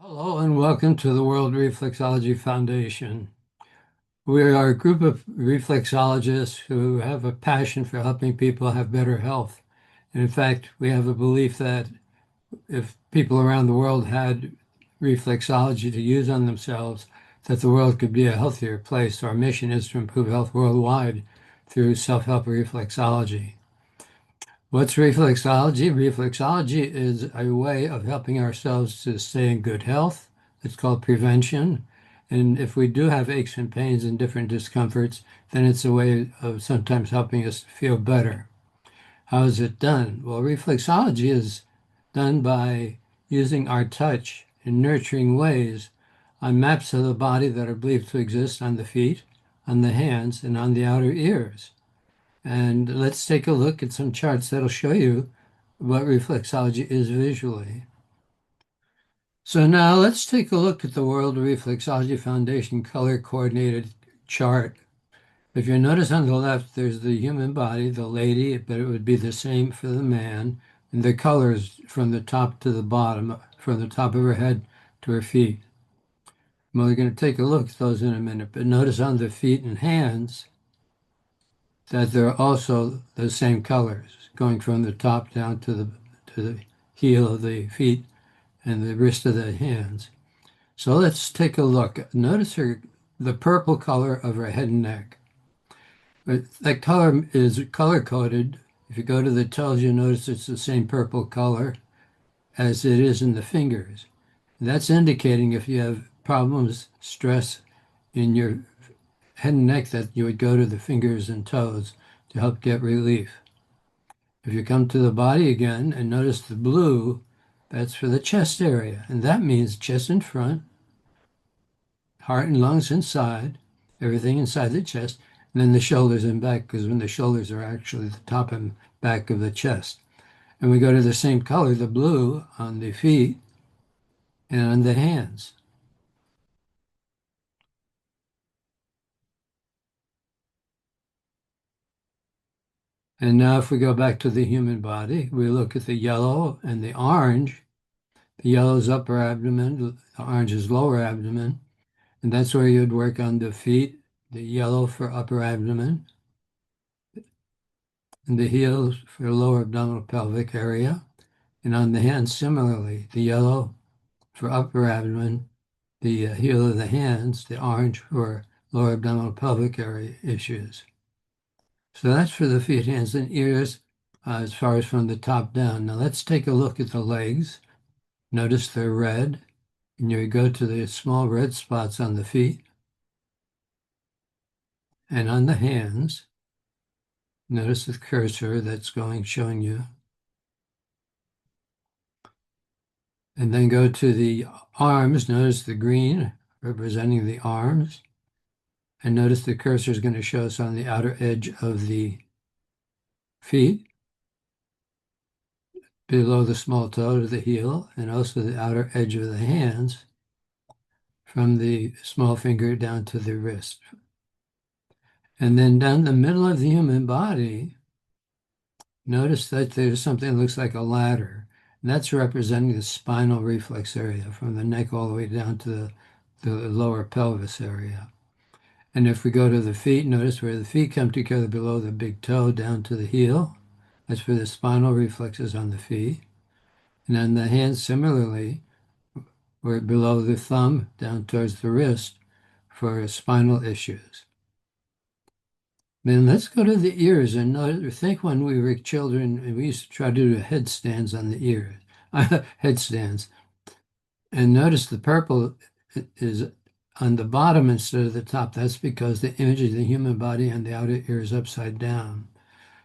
Hello and welcome to the World Reflexology Foundation. We are a group of reflexologists who have a passion for helping people have better health. And in fact, we have a belief that if people around the world had reflexology to use on themselves, that the world could be a healthier place. Our mission is to improve health worldwide through self-help reflexology. What's reflexology? Reflexology is a way of helping ourselves to stay in good health. It's called prevention. And if we do have aches and pains and different discomforts, then it's a way of sometimes helping us feel better. How is it done? Well, reflexology is done by using our touch in nurturing ways on maps of the body that are believed to exist on the feet, on the hands, and on the outer ears. And let's take a look at some charts that'll show you what reflexology is visually. So now let's take a look at the World Reflexology Foundation color coordinated chart. If you notice on the left, there's the human body, the lady, but it would be the same for the man, and the colors from the top to the bottom, from the top of her head to her feet. Well, we're going to take a look at those in a minute, but notice on the feet and hands, that they're also the same colors, going from the top down to the heel of the feet and the wrist of the hands. So let's take a look. Notice the purple color of her head and neck. But that color is color coded. If you go to the toes, you'll notice it's the same purple color as it is in the fingers. That's indicating if you have problems, stress in your head and neck, that you would go to the fingers and toes to help get relief. If you come to the body again and notice the blue, that's for the chest area. And that means chest in front, heart and lungs inside, everything inside the chest, and then the shoulders and back, because when the shoulders are actually the top and back of the chest. And we go to the same color, the blue, on the feet and on the hands. And now if we go back to the human body, we look at the yellow and the orange. The yellow is upper abdomen, the orange is lower abdomen. And that's where you'd work on the feet, the yellow for upper abdomen, and the heels for lower abdominal pelvic area. And on the hands, similarly, the yellow for upper abdomen, the heel of the hands, the orange for lower abdominal pelvic area issues. So that's for the feet, hands, and ears as far as from the top down. Now let's take a look at the legs. Notice they're red, and you go to the small red spots on the feet and on the hands. Notice the cursor that's showing you. And then go to the arms. Notice the green representing the arms. And notice the cursor is going to show us on the outer edge of the feet, below the small toe to the heel, and also the outer edge of the hands from the small finger down to the wrist. And then down the middle of the human body, notice that there's something that looks like a ladder. And that's representing the spinal reflex area from the neck all the way down to the lower pelvis area. And if we go to the feet, notice where the feet come together below the big toe down to the heel. That's for the spinal reflexes on the feet. And then the hands, similarly, where below the thumb down towards the wrist for spinal issues. Then let's go to the ears and think when we were children, we used to try to do headstands on the ears, headstands. And notice the purple is on the bottom instead of the top. That's because the image of the human body and the outer ear is upside down.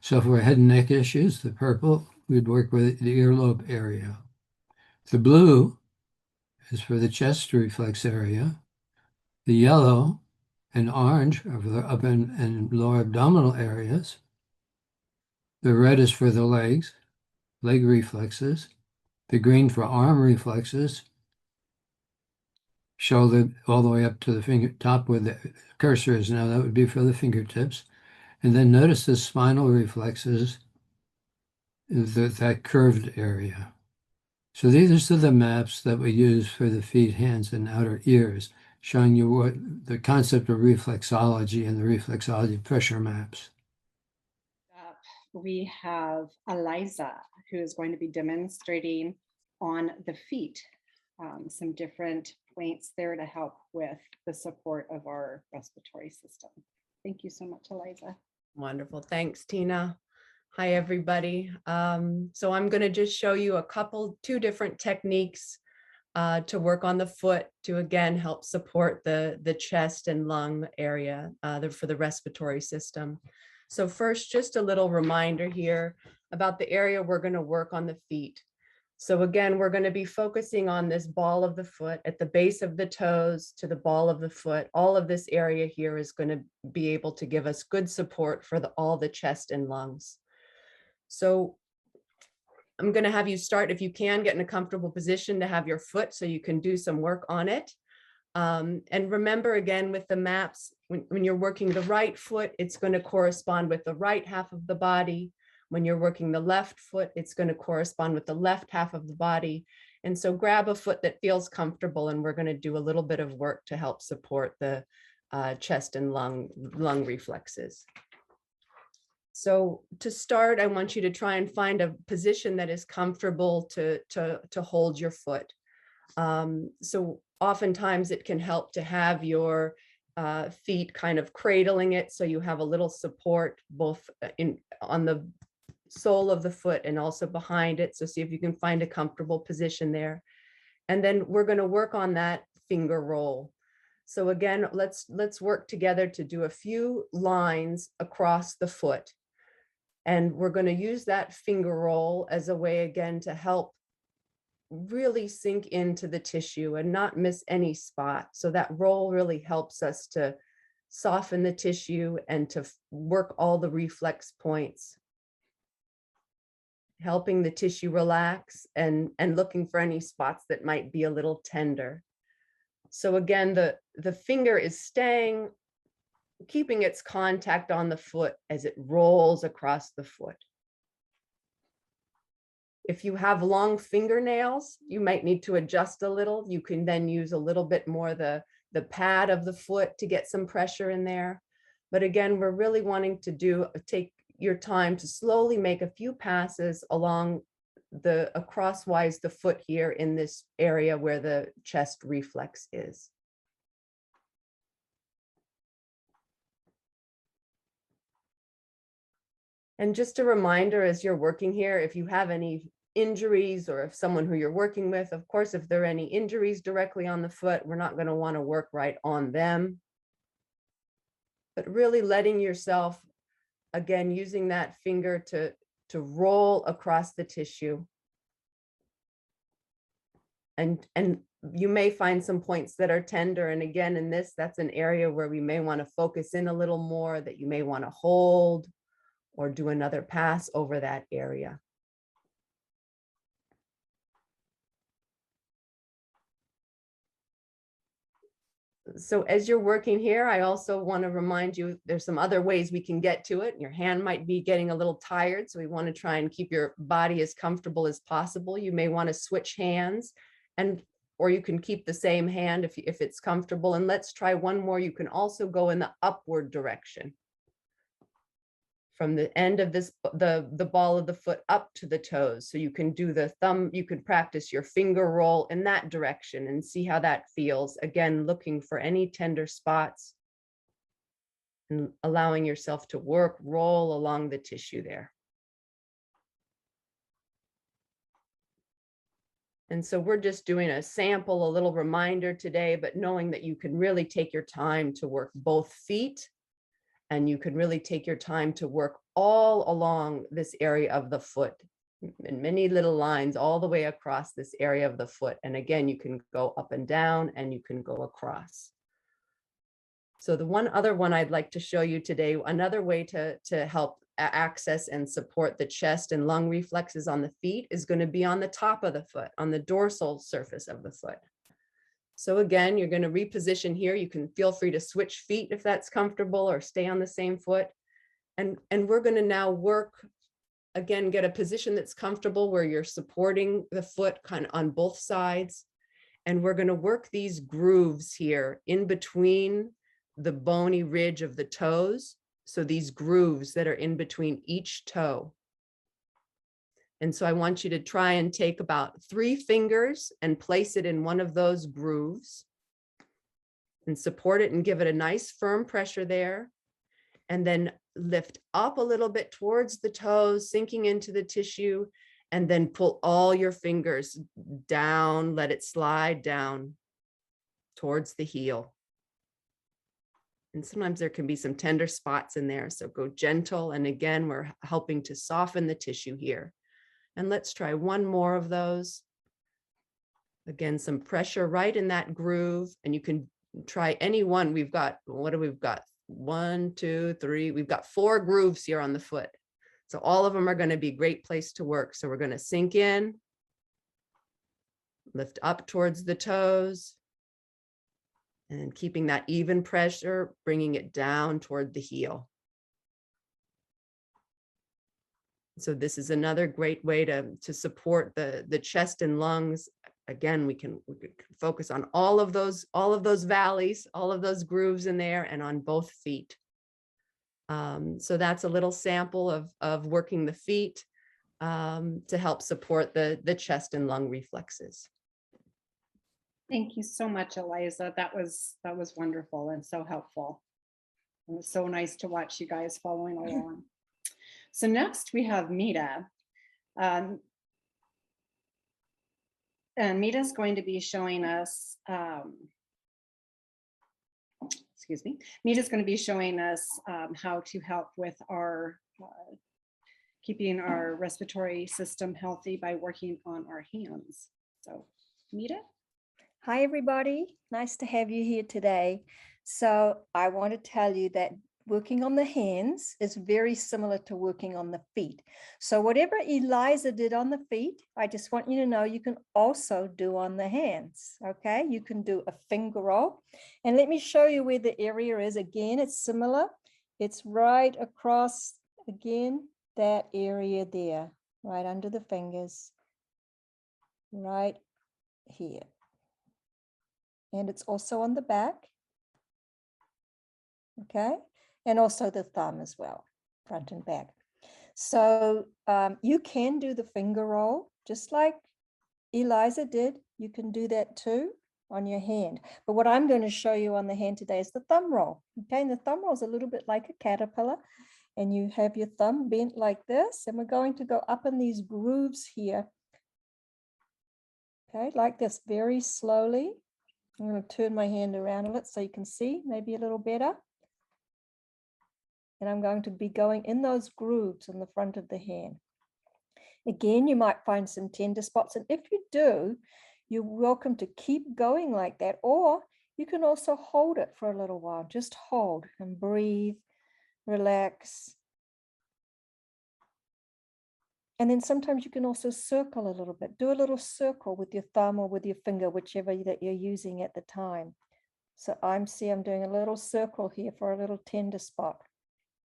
So for head and neck issues, the purple, we'd work with the earlobe area. The blue is for the chest reflex area. The yellow and orange are for the upper and lower abdominal areas. The red is for the legs, leg reflexes. The green for arm reflexes. Shoulder all the way up to the finger top where the cursor is now. That would be for the fingertips. And then notice the spinal reflexes, that curved area. So these are the maps that we use for the feet, hands, and outer ears, showing you what the concept of reflexology and the reflexology pressure maps. Up, we have Eliza, who is going to be demonstrating on the feet, some different points there to help with the support of our respiratory system. Thank you so much, Eliza. Wonderful. Thanks, Tina. Hi, everybody. So I'm going to just show you two different techniques to work on the foot to, again, help support the chest and lung area for the respiratory system. So first, just a little reminder here about the area we're going to work on the feet. So again, we're going to be focusing on this ball of the foot at the base of the toes to the ball of the foot. All of this area here is going to be able to give us good support for all the chest and lungs. So I'm going to have you start, if you can, get in a comfortable position to have your foot so you can do some work on it. And remember, again, with the maps, when you're working the right foot, it's going to correspond with the right half of the body. When you're working the left foot, it's going to correspond with the left half of the body. And so grab a foot that feels comfortable, and we're going to do a little bit of work to help support the chest and lung reflexes. So to start, I want you to try and find a position that is comfortable to hold your foot. So oftentimes it can help to have your feet kind of cradling it, so you have a little support both on the sole of the foot and also behind it. So see if you can find a comfortable position there. And then we're going to work on that finger roll. So again, let's work together to do a few lines across the foot. And we're going to use that finger roll as a way, again, to help really sink into the tissue and not miss any spot. So that roll really helps us to soften the tissue and to work all the reflex points, helping the tissue relax and looking for any spots that might be a little tender. So again, the finger is staying, keeping its contact on the foot as it rolls across the foot. If you have long fingernails, you might need to adjust a little. You can then use a little bit more the pad of the foot to get some pressure in there. But again, we're really wanting to take your time to slowly make a few passes along crosswise the foot here in this area where the chest reflex is. And just a reminder, as you're working here, if you have any injuries or if someone who you're working with, of course, if there are any injuries directly on the foot, we're not going to want to work right on them. But really letting yourself, again, using that finger to roll across the tissue. And you may find some points that are tender. And again, in this, that's an area where we may want to focus in a little more, that you may want to hold or do another pass over that area. So as you're working here, I also want to remind you, there's some other ways we can get to it. Your hand might be getting a little tired, so we want to try and keep your body as comfortable as possible. You may want to switch hands, or you can keep the same hand if it's comfortable. And let's try one more. You can also go in the upward direction, from the end of the ball of the foot up to the toes. So you can do the thumb, you can practice your finger roll in that direction and see how that feels. Again, looking for any tender spots and allowing yourself to roll along the tissue there. And so we're just doing a sample, a little reminder today, but knowing that you can really take your time to work both feet. And you can really take your time to work all along this area of the foot in many little lines all the way across this area of the foot. And again, you can go up and down and you can go across. So the one other one I'd like to show you today, another way to help access and support the chest and lung reflexes on the feet is going to be on the top of the foot, on the dorsal surface of the foot. So again, you're going to reposition here. You can feel free to switch feet if that's comfortable or stay on the same foot. And we're going to now work again, get a position that's comfortable where you're supporting the foot kind of on both sides. And we're going to work these grooves here in between the bony ridge of the toes. So these grooves that are in between each toe. And so I want you to try and take about 3 fingers and place it in one of those grooves and support it and give it a nice firm pressure there. And then lift up a little bit towards the toes, sinking into the tissue, and then pull all your fingers down, let it slide down towards the heel. And sometimes there can be some tender spots in there, so go gentle. And again, we're helping to soften the tissue here. And let's try one more of those. Again, some pressure right in that groove, and you can try any one. We've got, what do we've got? 1, 2, 3. We've got 4 grooves here on the foot. So all of them are going to be a great place to work. So we're going to sink in, lift up towards the toes, and keeping that even pressure, bringing it down toward the heel. So this is another great way to support the chest and lungs. Again, we can focus on all of those valleys, all of those grooves in there, and on both feet. So that's a little sample of working the feet to help support the chest and lung reflexes. Thank you so much, Eliza. That was wonderful and so helpful. It was so nice to watch you guys following along. So next we have Mita. And Mita's going to be showing us, excuse me, Mita's going to be showing us how to help with our keeping our respiratory system healthy by working on our hands. So Mita. Hi, everybody. Nice to have you here today. So I want to tell you that working on the hands is very similar to working on the feet. So whatever Eliza did on the feet, I just want you to know you can also do on the hands. Okay, you can do a finger roll. And let me show you where the area is. Again, it's similar. It's right across, again, that area there, right under the fingers, right here. And it's also on the back. Okay, and also the thumb as well, front and back. So you can do the finger roll just like Eliza did. You can do that too on your hand. But what I'm going to show you on the hand today is the thumb roll. Okay, and the thumb roll is a little bit like a caterpillar. And you have your thumb bent like this. And we're going to go up in these grooves here. Okay, like this, very slowly. I'm going to turn my hand around a little so you can see maybe a little better. And I'm going to be going in those grooves in the front of the hand. Again, you might find some tender spots. And if you do, you're welcome to keep going like that. Or you can also hold it for a little while. Just hold and breathe, relax. And then sometimes you can also circle a little bit. Do a little circle with your thumb or with your finger, whichever that you're using at the time. So I'm doing a little circle here for a little tender spot.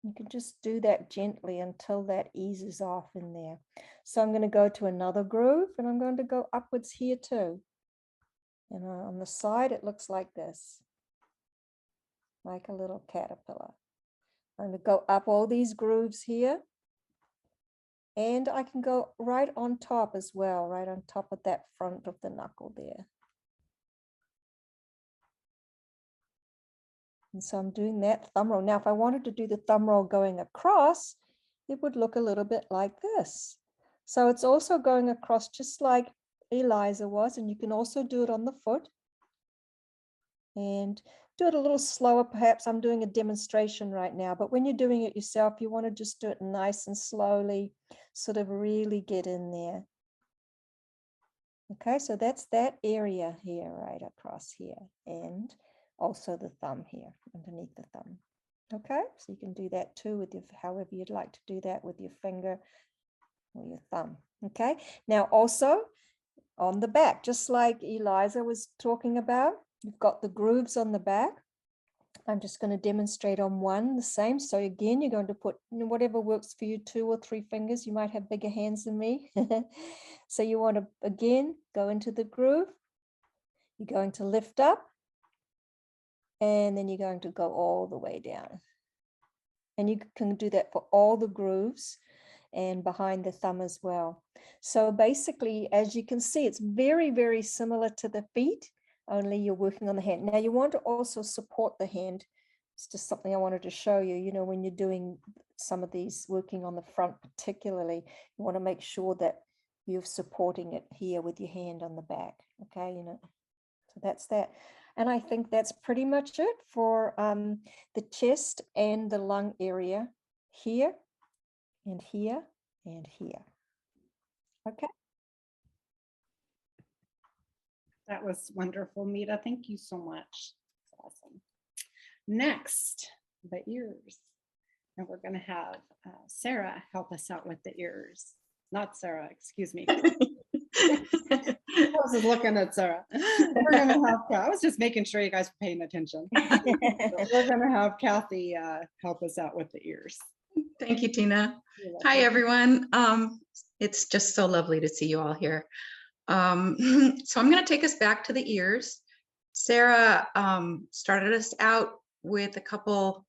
You can just do that gently until that eases off in there. So I'm going to go to another groove and I'm going to go upwards here too. And on the side, it looks like this, like a little caterpillar. I'm going to go up all these grooves here. And I can go right on top as well, right on top of that front of the knuckle there. And so I'm doing that thumb roll. Now, if I wanted to do the thumb roll going across, it would look a little bit like this. So it's also going across just like Eliza was, and you can also do it on the foot. And do it a little slower, perhaps. I'm doing a demonstration right now, but when you're doing it yourself, you want to just do it nice and slowly, sort of really get in there. Okay, so that's that area here, right across here, and also the thumb here, underneath the thumb. Okay, so you can do that too with your, however you'd like to do that with your finger or your thumb. Okay, now also on the back, just like Eliza was talking about, you've got the grooves on the back. I'm just going to demonstrate on one, the same. So again, you're going to put whatever works for you, 2 or 3 fingers. You might have bigger hands than me. So you want to, again, go into the groove. You're going to lift up, and then you're going to go all the way down. And you can do that for all the grooves and behind the thumb as well. So basically, as you can see, it's very, very similar to the feet, only you're working on the hand. Now you want to also support the hand. It's just something I wanted to show you, when you're doing some of these, working on the front particularly, you want to make sure that you're supporting it here with your hand on the back, okay, so that's that. And I think that's pretty much it for the chest and the lung area here and here and here. Okay. That was wonderful, Mita. Thank you so much. That's awesome. Next, the ears. And we're going to have Sarah help us out with the ears. Not Sarah, excuse me. I was just looking at Sarah. We're going to have, I was just making sure you guys were paying attention. We're going to have Kathy help us out with the ears. Thank you, Tina. Hi, everyone. It's just so lovely to see you all here. So I'm going to take us back to the ears. Sarah started us out with a couple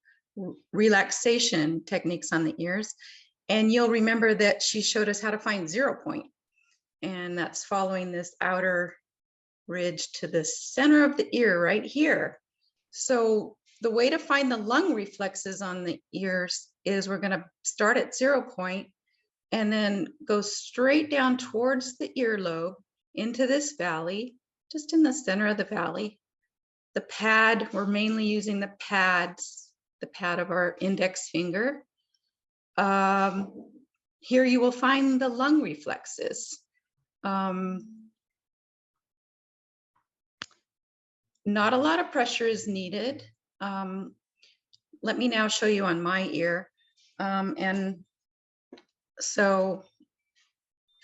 relaxation techniques on the ears. And you'll remember that she showed us how to find 0 point. And that's following this outer ridge to the center of the ear right here. So the way to find the lung reflexes on the ears is we're going to start at 0 point and then go straight down towards the earlobe into this valley, just in the center of the valley. The pad, we're mainly using the pad of our index finger. Here you will find the lung reflexes. Not a lot of pressure is needed. Let me now show you on my ear. And so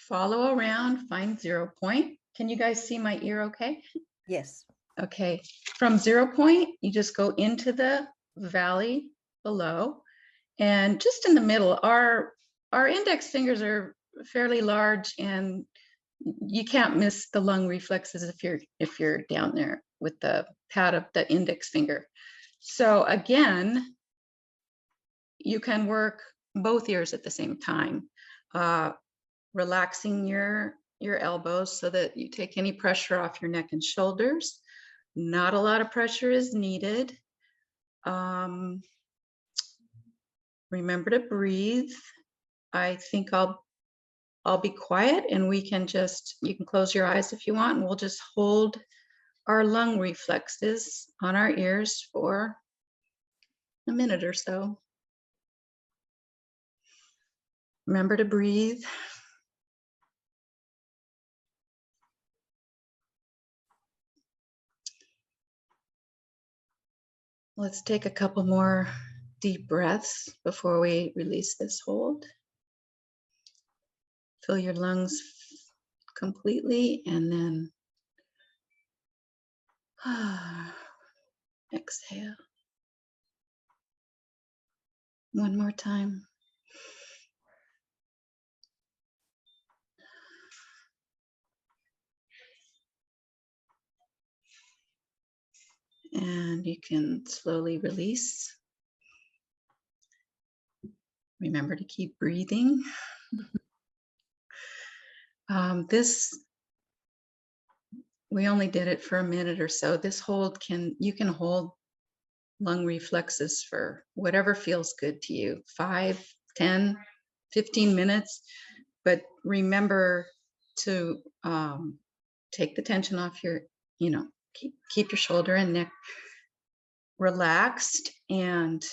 follow around, find 0 point. Can you guys see my ear okay? Yes. Okay, from 0 point, you just go into the valley below, and just in the middle, our index fingers are fairly large, and you can't miss the lung reflexes if you're down there with the pad of the index finger. So again, you can work both ears at the same time, relaxing your elbows so that you take any pressure off your neck and shoulders. Not a lot of pressure is needed. Remember to breathe. I think I'll be quiet and you can close your eyes if you want, and we'll just hold our lung reflexes on our ears for a minute or so. Remember to breathe. Let's take a couple more deep breaths before we release this hold. Fill your lungs completely and then exhale. One more time. And you can slowly release. Remember to keep breathing. We only did it for a minute or so. This hold you can hold lung reflexes for whatever feels good to you, 5, 10, 15 minutes. But remember to take the tension off your, keep your shoulder and neck relaxed, and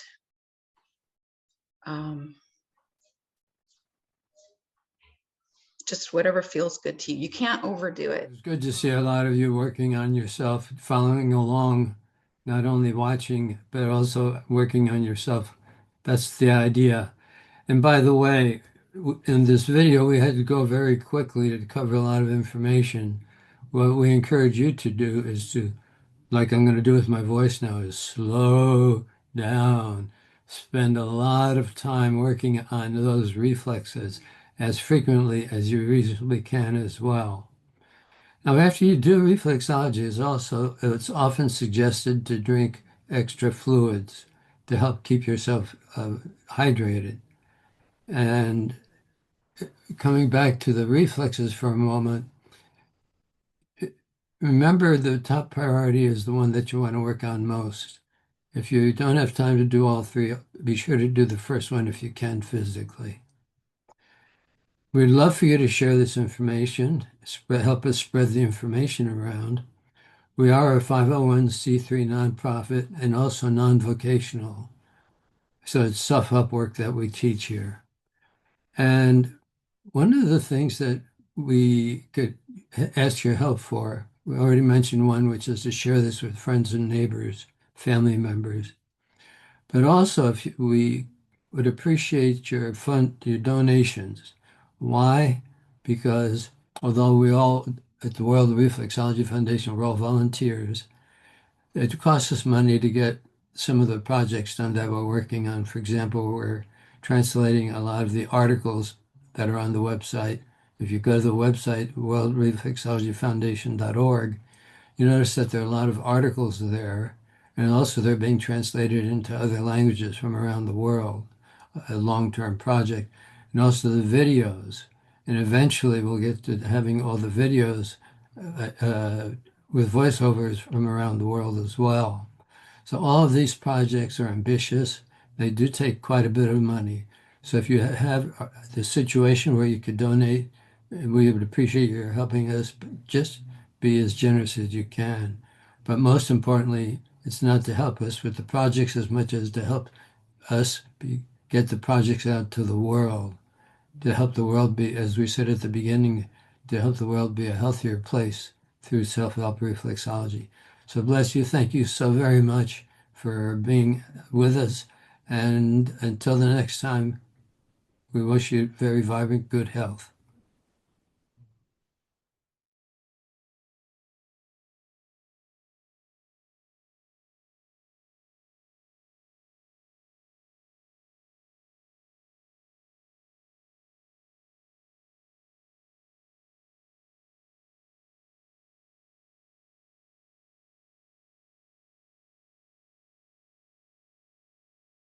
just whatever feels good to you. You can't overdo it. It's good to see a lot of you working on yourself, following along, not only watching, but also working on yourself. That's the idea. And by the way, in this video, we had to go very quickly to cover a lot of information. What we encourage you to do is to like I'm going to do with my voice now, is slow down. Spend a lot of time working on those reflexes as frequently as you reasonably can as well. Now, after you do reflexology, it's often suggested to drink extra fluids to help keep yourself hydrated. And coming back to the reflexes for a moment, remember the top priority is the one that you want to work on most. If you don't have time to do all three, be sure to do the first one if you can physically. We'd love for you to share this information, help us spread the information around. We are a 501c3 nonprofit and also non-vocational. So it's self-help work that we teach here. And one of the things that we could ask your help for, we already mentioned one, which is to share this with friends and neighbors, family members. But also, if we would appreciate your donations. Why? Because although we all at the World Reflexology Foundation, we're all volunteers, it costs us money to get some of the projects done that we're working on. For example, we're translating a lot of the articles that are on the website. If you go to the website, worldreflexologyfoundation.org, you notice that there are a lot of articles there, and also they're being translated into other languages from around the world, a long-term project, and also the videos. And eventually we'll get to having all the videos with voiceovers from around the world as well. So all of these projects are ambitious. They do take quite a bit of money. So if you have the situation where you could donate, we would appreciate your helping us. Just be as generous as you can. But most importantly, it's not to help us with the projects as much as to help us get the projects out to the world, to help the world be, as we said at the beginning, to help the world be a healthier place through self-help reflexology. So bless you. Thank you so very much for being with us. And until the next time, we wish you very vibrant, good health.